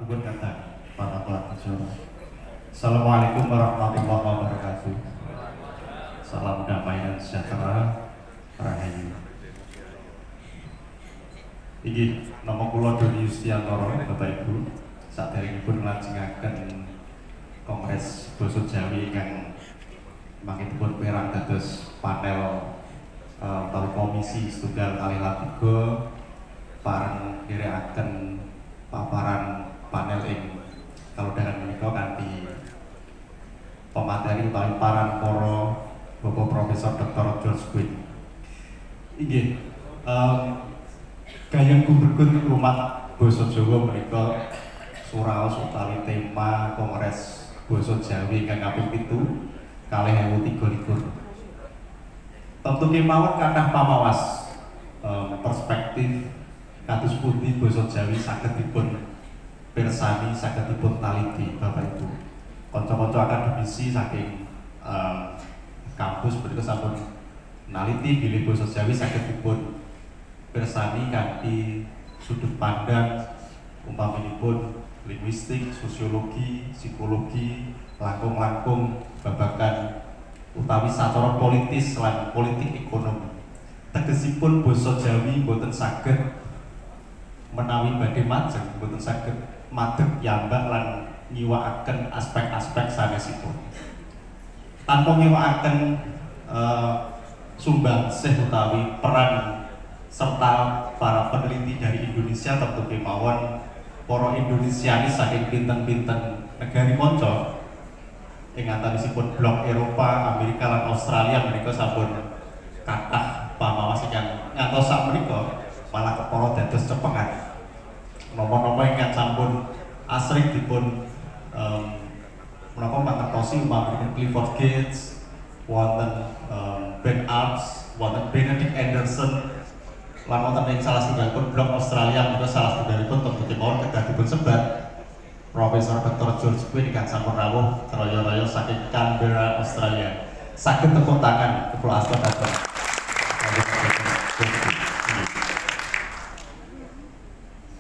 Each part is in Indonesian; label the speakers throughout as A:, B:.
A: Nuhun kata para pelaku acara. Assalamualaikum warahmatullahi wabarakatuh. Salam damai dan sejahtera, rahayu. Iki nama kula Doni Yustiantoro, Bapak Ibu. Saderengipun nglajengaken Kongres Basa Jawi ingkang mangkipun perang dados panel utawi komisi setunggal kalih tiga pareng nderekaken paparan panel ing kalodhangan menika kanthi pemateri utawi paran para Bapak Profesor Dr. George Quinn. Inggih, gayeng kuberkun rumah basa Jawa menika suraos utawi tema Kongres Basa Jawi ingkang kaping 7 2023. Tentu kemawon kathah pamawas perspektif kados pundi basa Jawi saged dipun pirsani, saged dipun taliti Bapak Ibu. Kanca-kanca akademisi saking kampus punika sampun naliti bilih basa Jawi saged dipun pirsani kanthi sudut pandang umpaminipun linguistik, sosiologi, psikologi, langkung-langkung babagan utawi sacara politis lan politik ekonomi. Tegesipun basa Jawi boten saged menawi badhe majeng, boten saged madeg piyambak lan nyiwakaken aspek-aspek sanesipun. Tanpa nyiwakaken sumbangsih utawi peran serta para peneliti dari Indonesia tentu kemawon para Indonesianis saking pinten-pinten negari manca ing antawisipun blok Eropa, Amerika lan Australia menika sampun kathah pamawas ingkang ngantos sak menika malah kepara dados cepengan. Napa-napa ingkang sampun asring dipun menapa mangertosi umpamipun Clifford Gates, wonten Ben Arps, wonten Benedict Anderson, lan wonten ing salah setunggalipun blok Australia menika salah setunggalipun tentu kemawon kedah dipun sebat Profesor Dr. George Quinn ingkang sampun rawuh traya-raya saking Canberra, Australia. Saged tepuk tangan kula asta dateng.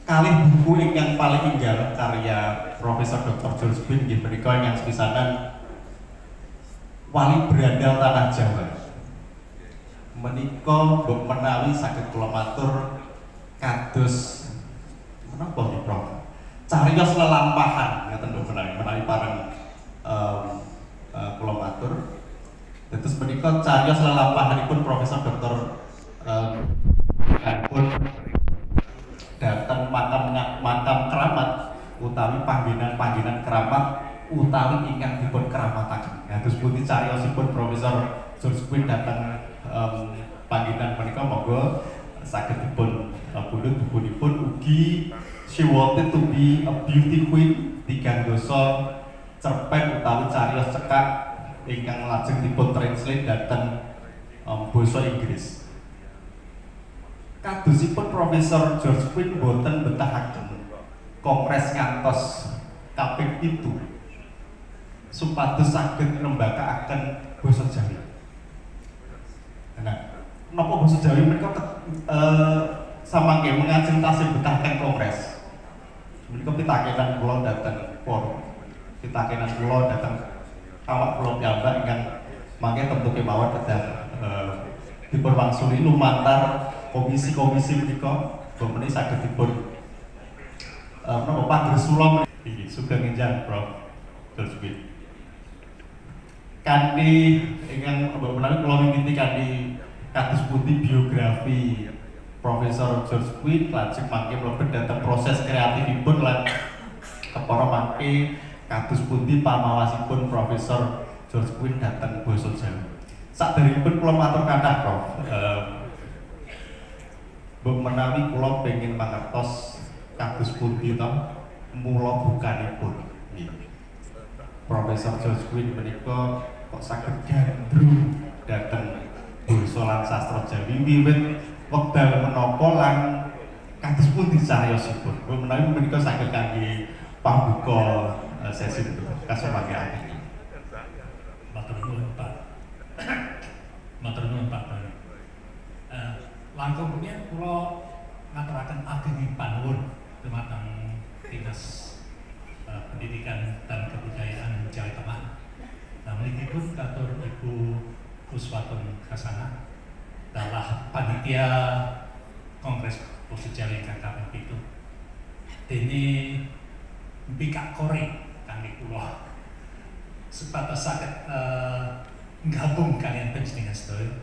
A: Kalih buku ingkang paling enggal karya Profesor Dr. George Quinn inggih punika ingkang sepisanan Wali Brandal Tanah Jawa. Menika mbok menawi saged kula matur kados menapa nggih Prof? Cariyos lelampahan ngaten lho menawi pareng kula matur. Dados menika cariyos lelampahanipun Profesor Dr. pun datang makam keramat utawi panggenan keramat utawi ingkang dipun keramataken. Dados pundi cariyosipun Profesor George Quinn datang panggenan menika monggo saged dipun pundhut bukunipun. Ugi She Wanted to Be a Beauty Queen, 3 cerpen utawi cariyos cekak ingkang lajeng dipun translate dhateng basa Inggris. Kadosipun Profesor George Quinn boten betahaken kongres ngantos kaping 7 supados saged ngrembakakaken basa Jawi. Nah, napa basa Jawi menika samangke mengajeng tasih betahaken kongres. Menika pitakenan kula dhateng forum. Pitakenan kula dhateng awak kula piyambak ingkang mangke tentu kemawon kedah dipun wangsuli lumantar komisi-komisi menika bomene saged dipun menapa panggresula iki sugeng enjang Prof. George Quinn. Kanthi ingkang menawi kula mimiti kanthi kados pundi biografi Profesor George Quinn lajeng mangke mlebet dhateng proses kreatifipun lan kepara mangke kados pundi pamawasipun Profesor George Quinn dhateng basa Jawa. Saderengipun kula matur kathah Prof. Mbok menawi kula pengin mangertos kados pundi to mula bukanipun. Profesor George Quinn menika kok saged gandrung dhateng basa lan sastra Jawi wiwit wekdal menapa lan kados pundi cariyosipun. Mbok menawi menika saged kangge pambuka sesi kasumangke.
B: Matur nuwun Pak. Matur nuwun Pak. Langkung rumiyin kula ngaturaken ageng panuwun dumateng Dinas Pendidikan dan Kebudayaan Jawa Tengah. Nah, meskipun katur Ibu Kuswatun Kasana adalah panitia Kongres Basa Jawi KKP itu. Ini bikak kori kangge kula sebatas saged gabung kalian panjenengan sedaya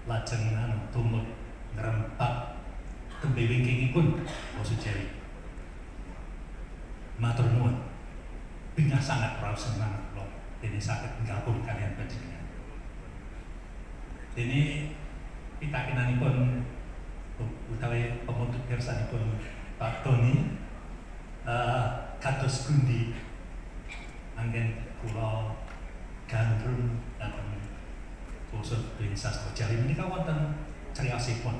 B: lajeng tumut ngrempat tembe wingkingipun basa Jawi. Matur nuwun. Bingah sangat raos semangat kula dene saged gabung kalian panjenengan. Dene pitakenanipun utawi pemutuk pirsanipun Pak Tony kados pundi anggen kula gandrung dhateng basa sastra Jawi menika wonten criyosipun,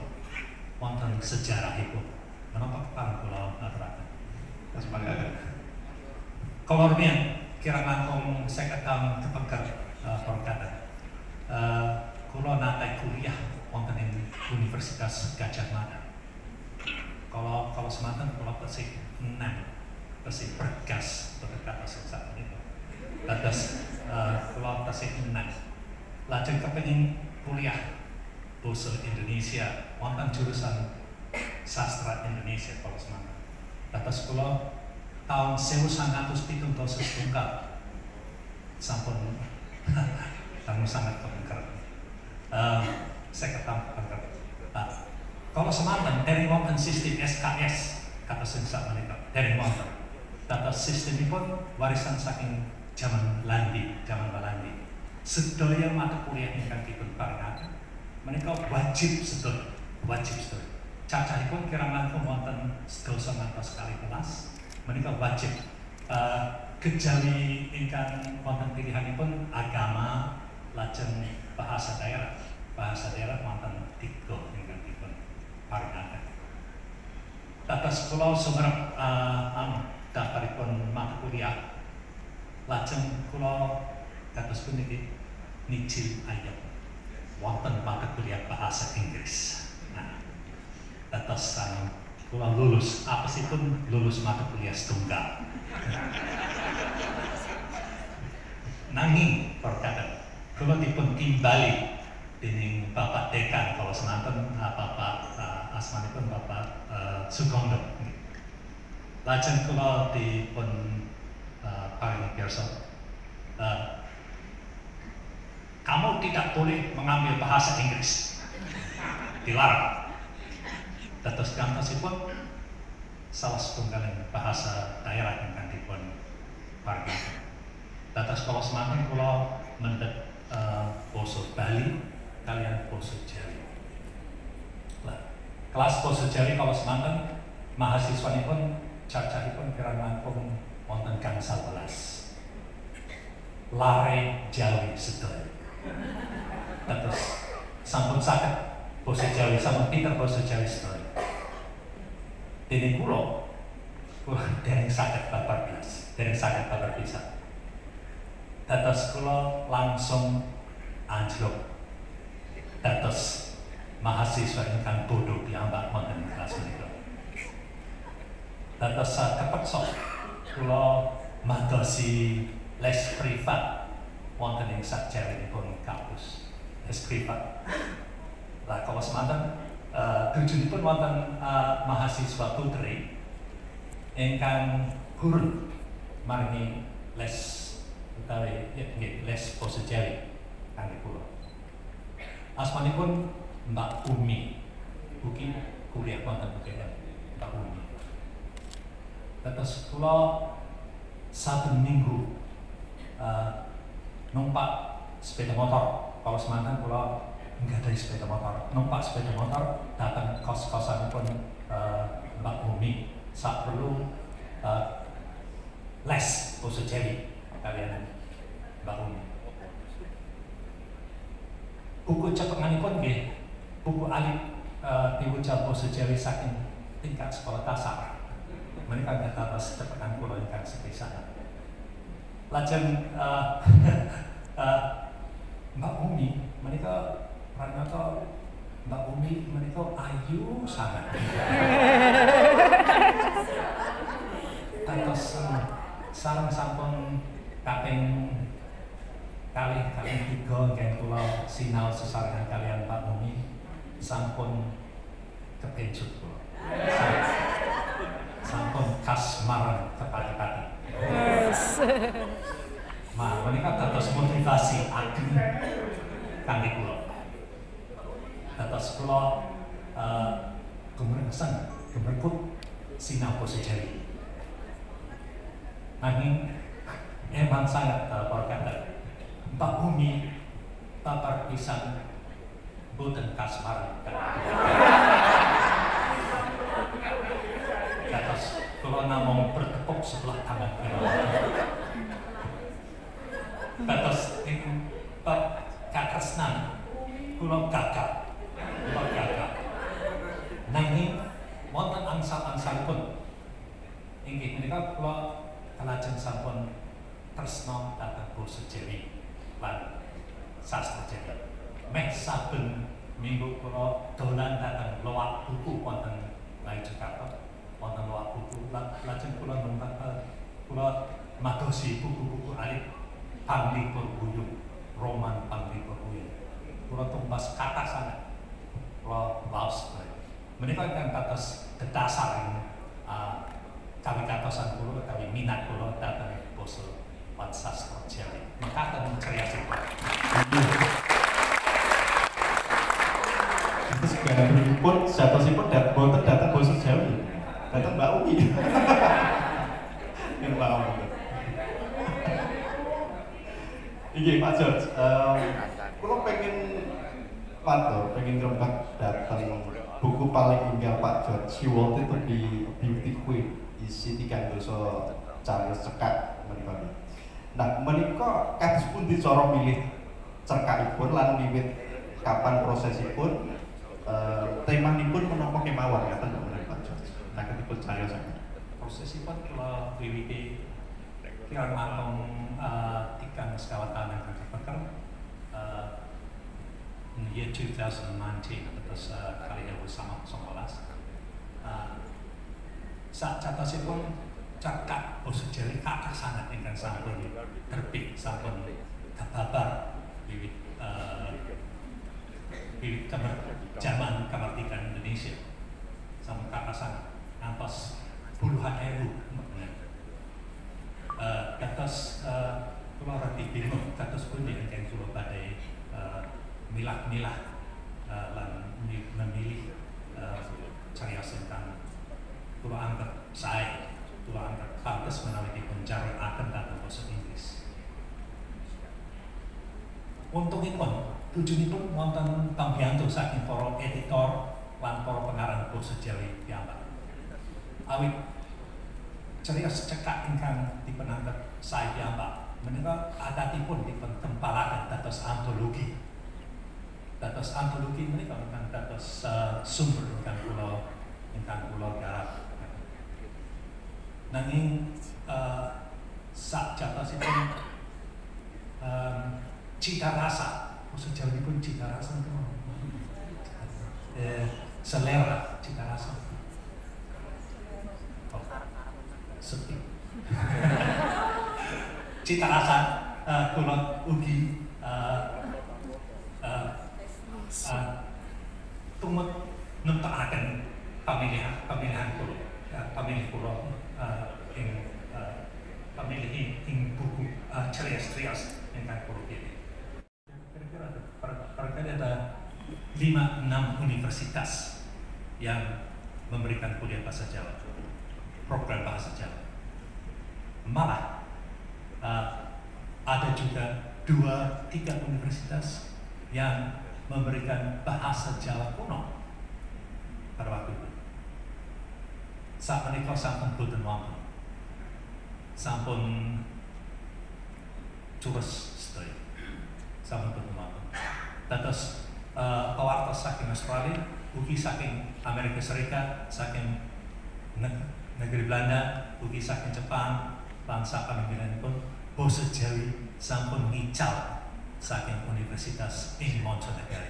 B: wonten sejarahipun. Menapa kang kula aturaken?
A: Semangat.
B: Kalau rumiyin kirang langkung 50 taun kepengker perkata. Kula nate kuliah wonten ing Universitas Gadjah Mada. Kalau semanten kula tasih bergas berkata sesat itu. Lantas kula tasih lajeng kepengin kuliah basa Indonesia wonten jurusan sastra Indonesia kalau semanten. Lantas kula tahun 1970 sampun tamu sangat kepengker. Saya kepengker. Kalau semanten dari wonten sistem SKS kata sengsak menika dari wonten. Dados sistemipun warisan saking zaman Belanda. Sedaya mata kuliah ingkang dipun paringaken menika wajib sedaya. Cacahipun kirang langkung wonten 12 ngantos 12. Menika wajib. Kejawi ingkang wonten pilihanipun agama lajeng bahasa daerah. Bahasa daerah wonten 3 ingkang dipun paringaken. Dados kula sumerep daftaripun mata kuliah. Lajeng kula dados puniki nijil ayat wonten mata kuliah bahasa Inggris. Nah, dados kula lulus apesipun lulus mata kuliah setunggal. Nanging perkata kula dipun timbali dening Bapak Dekan kalau semanten Bapak asmanipun Bapak Sugondo. Lajeng kula dipun paringi pirsa kamu tidak boleh mengambil bahasa Inggris. Dilarang. Dados gantosipun salah setunggaling bahasa daerah ingkang dipun paringaken. Dados kala semanten kula mendhet basa Bali kaliyan basa Jawi. Kelas basa Jawi kala semanten mahasiswanipun cacahipun kirang langkung wonten gangsal welas. Lare Jawi sedaya. Dados sampun saged basa Jawi sampun pinter basa Jawi sedaya. Dene kula dereng saged babar blas, dereng saged babar pisan. Dados kula langsung anjlok. Dados mahasiswa ingkang bodho piyambak wonten kelas menika. Dados kepeksa kula madosi les privat wonten ing sajawinipun kampus. Les privat. Lah kala semanten tujuanipun wonten mahasiswa putri ingkang guru maringi les utawi les basa Jawi kangge kula. Asmanipun Mbak Umi. Ugi kuliah wonten UGM Mbak Umi. Dados kula saben minggu numpak sepeda motor. Kalau semanten kula nggadahi sepeda motor, numpak sepeda motor datang kos-kosanipun Mbak Umi sak perlu les basa Jawi kaliyan Mbak Umi. Buku cepenganipun nggih buku alif diucap basa Jawi saking tingkat sekolah dasar. Menika dados cepengan kula ingkang sepisanan. Lajeng Mbak Umi menika pranata Mbak Umi menika ayu sangat. Dados sareng sampun kaping kali 3 ingkang kula sinau sesarengan kalian Pak Mumi sampun kepencut kula. Sampun kasmaran kepati-pati. Menika dados motivasi ageng kangge kula. Dados kula gemerkut sinau basa Jawi. Nanging emang sangat berkata Pak Bumi babar pisan boten kasmaran. Dados kula namung bertepuk sebelah tangan. Dados iku katresnan kula gagap. Nanging wonten angsal-angsalipun inggih menika kula kalajeng sampun tresna dhateng basa Jawi lan sastra Jawi. Meh saben minggu kula dolan dhateng loak buku wonten Lai Jakarta, wonten loak buku lajeng kula kula madosi buku-buku alit Panglipur Buyung, roman Panglipur Buyung. Kula tumpas kata sangat, kula waos. Menika ingkang kados dedasar kawigatosan kula utawi minat kula dhateng basa lan sastra Jawi. Mekaten cariyosipun.
A: Terus gambaripun jatosipun boten dhateng basa Jawi. Dhateng Mbak Umi. Yang Mbak Umi. Iki Pak George, kula pengen ngrembak dhateng buku paling inggil Pak George, She Wanted to Be a Beauty Queen, isi 3 dosa cariyos cekak menika. Nah, menika kados pundi cara milih cerkakipun lan wiwit kapan prosesipun, temanipun menapa kemawon ngaten Pak George. Nah, ketipun cariyosaken.
B: Prosesipun kula wiwiti kirang langkung 3 sekawan tahun yang kepeker in the year 2019 terus kali ini bersama 19 saat catosipun cakap basa Jawi kakak sangat ingkang sampun terbit sampun kababar wiwit zaman kemerdekaan Indonesia sampun kakak sangat ngantos puluhan ewu kados kula rada bingung kados pundi ingkang kula badhe milah-milah lan memilih cariyos ingkang kula anggap sae, kula anggap pantes menawi dipun cariyosake dhateng basa Inggris. Untungipun tujuanipun wonten pambiyantu saking para editor lan para pengarang basa Jawi piyambak. Awit cariyos cekak ingkang dipunanggep sae piyambak menika adatipun dipun tempalaken dados antologi. Dados antologi menika ingkang dados sumber ingkang kula garap. Nanging sak jatosipun cita rasa, basa Jawipun cita rasa itu selera cita rasa. Oh, sepi. Cita rasa kula ugi tumut nemtekaken pamilih kula pamilih ing buku cariyos ingkang kula pilih. Kira-kira ada 5-6 universitas yang memberikan kuliah bahasa Jawa, program bahasa Jawa. Malah ada juga 2-3 universitas yang memberikan bahasa Jawa kuno pada waktu itu. Saat menikah sampun boten wonten, sampun curus sedaya, sampun boten wonten. Dados pawartos saking Australia, ugi saking Amerika Serikat, saking negeri Belanda, ugi saking Jepang, lan sapanunggilipun basa Jawi sampun ngical saking Universitas ing Monconegoro.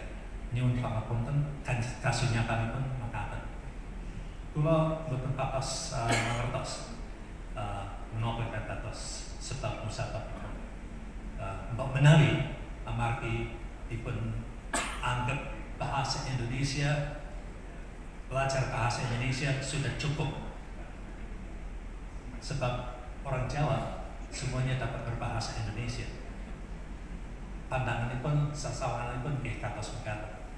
B: Nyuwun pangapunten kasunyatanipun makaten. Kula boten patos mangertos menapa ingkang dados menawi amargi dipun anggap bahasa Indonesia, belajar bahasa Indonesia sudah cukup, sebab orang Jawa semuanya dapat berbahasa Indonesia. Pandangan pun sasaran pun nggih kados mekaten.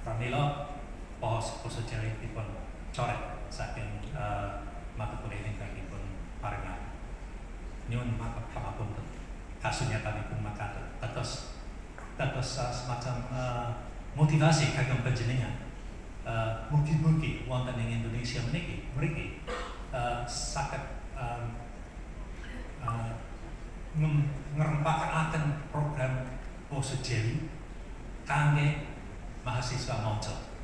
B: Pramila basa Jawa dipun coret saking mata kuliah ingkang dipun paringaken. Nyuwun pangapunten. Kasunyatanipun makaten dados semacam motivasi kagem panjenengan. Mugi-mugi wonten ing Indonesia mriki saged ngerempakaken program basa Jawi kangge mahasiswa monco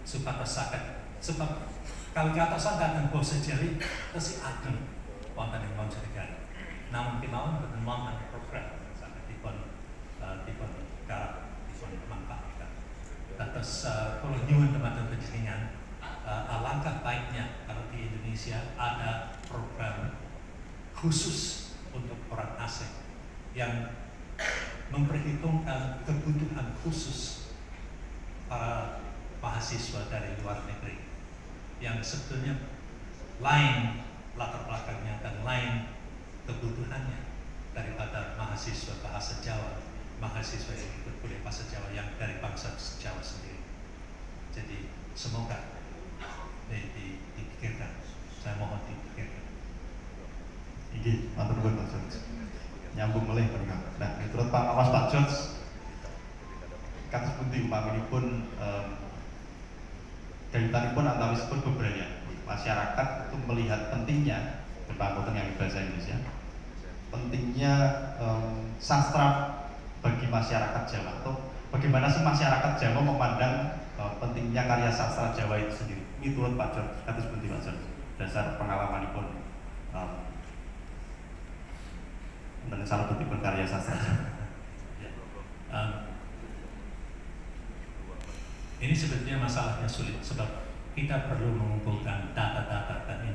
B: supados saged, sebab kalau katosan datang basa Jawi tesih ageng wonten ing mancanegara. Namun kemawon boten wonten program saged dipun garap dipun manfaatkan. Dados kula nyuwun dumateng panjenengan, alangkah baiknya kalau di Indonesia ada program khusus untuk orang asing yang memperhitungkan kebutuhan khusus para mahasiswa dari luar negeri yang sebetulnya lain latar belakangnya dan lain kebutuhannya daripada mahasiswa bahasa Jawa, mahasiswa yang ikut kuliah bahasa Jawa yang dari bangsa Jawa sendiri. Jadi semoga dipikirkan, saya mohon dipikirkan.
A: Iki, matur nuwun Pak George. Nyambung melih menika. Nah, miturut Pak Awas Pak George, kados pundi umpaminipun kaitanipun antawisipun beberapa masyarakat itu melihat pentingnya pembangunan yang bahasa Indonesia, pentingnya sastra bagi masyarakat Jawa, atau bagaimana sih masyarakat Jawa memandang pentingnya karya sastra Jawa itu sendiri. Miturut Pak George, kados pundi Pak George, dasar pengalamanipun dan salah satu karya sastra.
B: Ini sebetulnya masalahnya sulit sebab kita perlu mengumpulkan data-data dan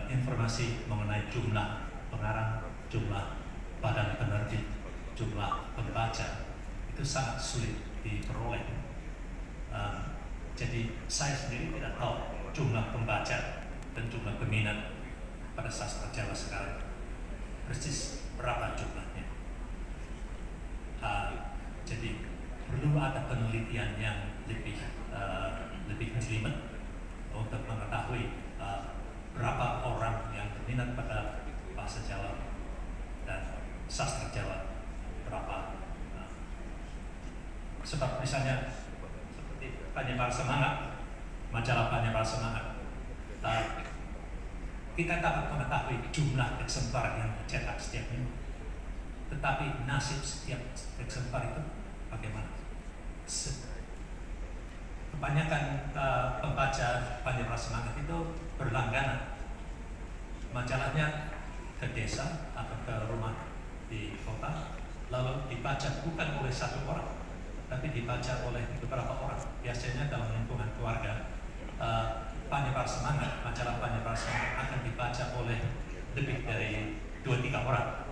B: informasi mengenai jumlah pengarang, jumlah badan penerbit, jumlah pembaca itu sangat sulit diperoleh. Jadi saya sendiri tidak tahu jumlah pembaca dan jumlah peminat pada sastra Jawa sekarang persis berapa jumlahnya. Jadi perlu ada penelitian yang lebih jelimet untuk mengetahui berapa orang yang berminat pada bahasa Jawa dan sastra Jawa, berapa. Sebab misalnya seperti Penyebar Semangat, majalah Penyebar Semangat, kita dapat mengetahui jumlah eksemplar yang dicetak setiap minggu, tetapi nasib setiap eksemplar itu bagaimana? Kebanyakan pembaca Penyebar Semangat itu berlangganan. Majalahnya ke desa atau ke rumah di kota, lalu dibaca bukan oleh satu orang, tapi dibaca oleh beberapa orang. Biasanya dalam lingkungan keluarga, Penyebar Semangat, majalah Penyebar Semangat akan dibaca oleh lebih dari 2-3 orang.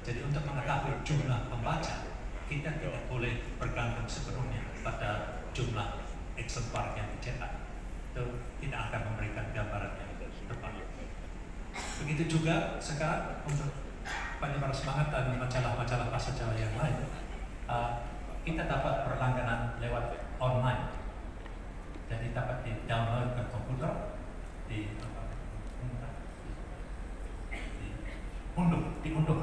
B: Jadi untuk mengetahui jumlah pembaca, kita tidak boleh bergantung sepenuhnya pada jumlah eksemplar yang dicetak. Itu tidak akan memberikan gambaran yang tepat. Begitu juga sekarang untuk Penyebar Semangat dan majalah-majalah bahasa Jawa yang lain, kita dapat berlangganan lewat online. Jadi dapat di-download ke komputer, diunduh